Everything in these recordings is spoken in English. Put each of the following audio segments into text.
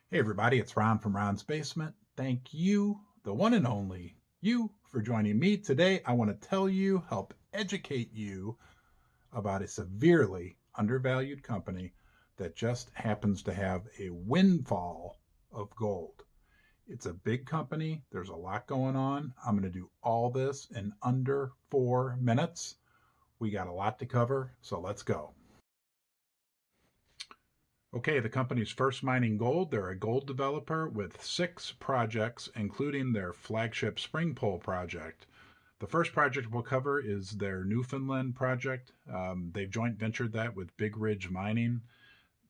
Hey everybody, it's Ron from Ron's Basement. Thank you, the one and only you, for joining me today. I want to help educate you about a severely undervalued company that just happens to have a windfall of gold. It's a big company. There's a lot going on. I'm going to do all this in under 4 minutes. We got a lot to cover, so let's go. Okay, the company's First Mining Gold. They're a gold developer with 6 projects, including their flagship Spring Pole project. The first project we'll cover is their Newfoundland project. They've joint ventured that with Big Ridge Mining.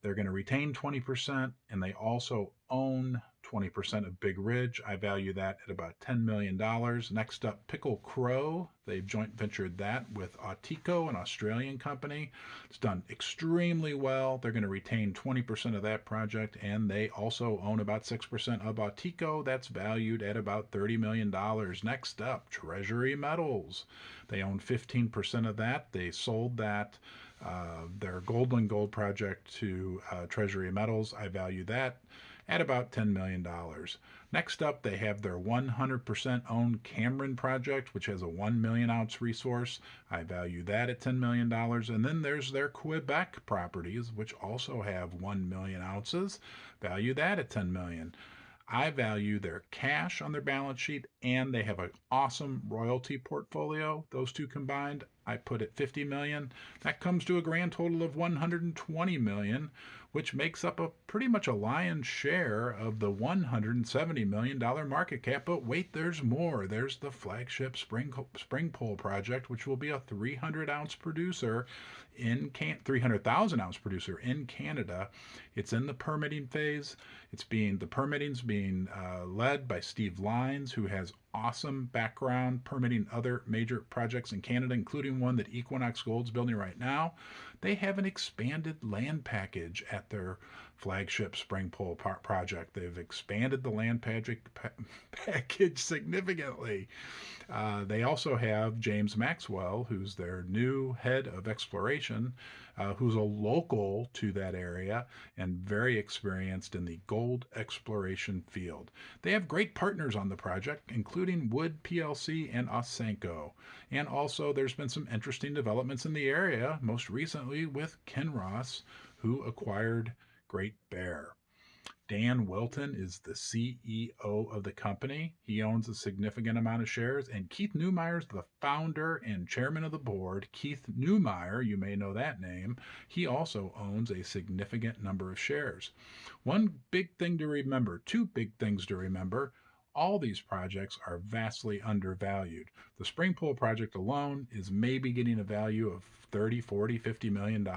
They're going to retain 20%, and they also own 20% of Big Ridge. I value that at about $10 million. Next up, Pickle Crow. They've joint ventured that with Autico, an Australian company. It's done extremely well. They're going to retain 20% of that project, and they also own about 6% of Autico. That's valued at about $30 million. Next up, Treasury Metals. They own 15% of that. They sold that their gold project to Treasury Metals. I value that at about $10 million. Next up, they have their 100% owned Cameron project, which has a 1 million ounce resource. I value that at $10 million. And then there's their Quebec properties, which also have 1 million ounces. Value that at $10 million. I value their cash on their balance sheet, and they have an awesome royalty portfolio. Those two combined, I put at 50 million. That comes to a grand total of 120 million, which makes up pretty much a lion's share of the $170 million market cap. But wait, there's more. There's the flagship Spring Pole project, which will be a 300-ounce producer in 300,000 ounce producer in Canada. It's in the permitting phase. The permitting's being led by Steve Lines, who has awesome background permitting other major projects in Canada, including one that Equinox Gold's building right now. They have an expanded land package at their flagship Spring Pole project. They've expanded the land package significantly. They also have James Maxwell, who's their new head of exploration, who's a local to that area and very experienced in the gold exploration field. They have great partners on the project, including Wood PLC and Ausenco. And also, there's been some interesting developments in the area, most recently with Kinross, who acquired Great Bear. Dan Wilton is the CEO of the company. He owns a significant amount of shares, and Keith Neumeier is the founder and chairman of the board. Keith Neumeier, you may know that name, he also owns a significant number of shares. Two big things to remember. All these projects are vastly undervalued. The Spring Pole project alone is maybe getting a value of $30, $40, $50 million.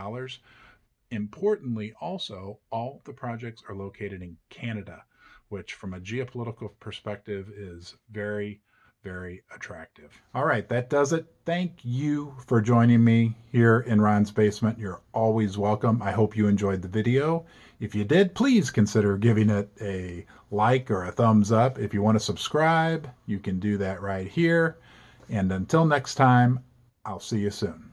Importantly, also, all the projects are located in Canada, which from a geopolitical perspective is very, very attractive. All right, that does it. Thank you for joining me here in Ron's Basement. You're always welcome. I hope you enjoyed the video. If you did, please consider giving it a like or a thumbs up. If you want to subscribe, you can do that right here. And until next time, I'll see you soon.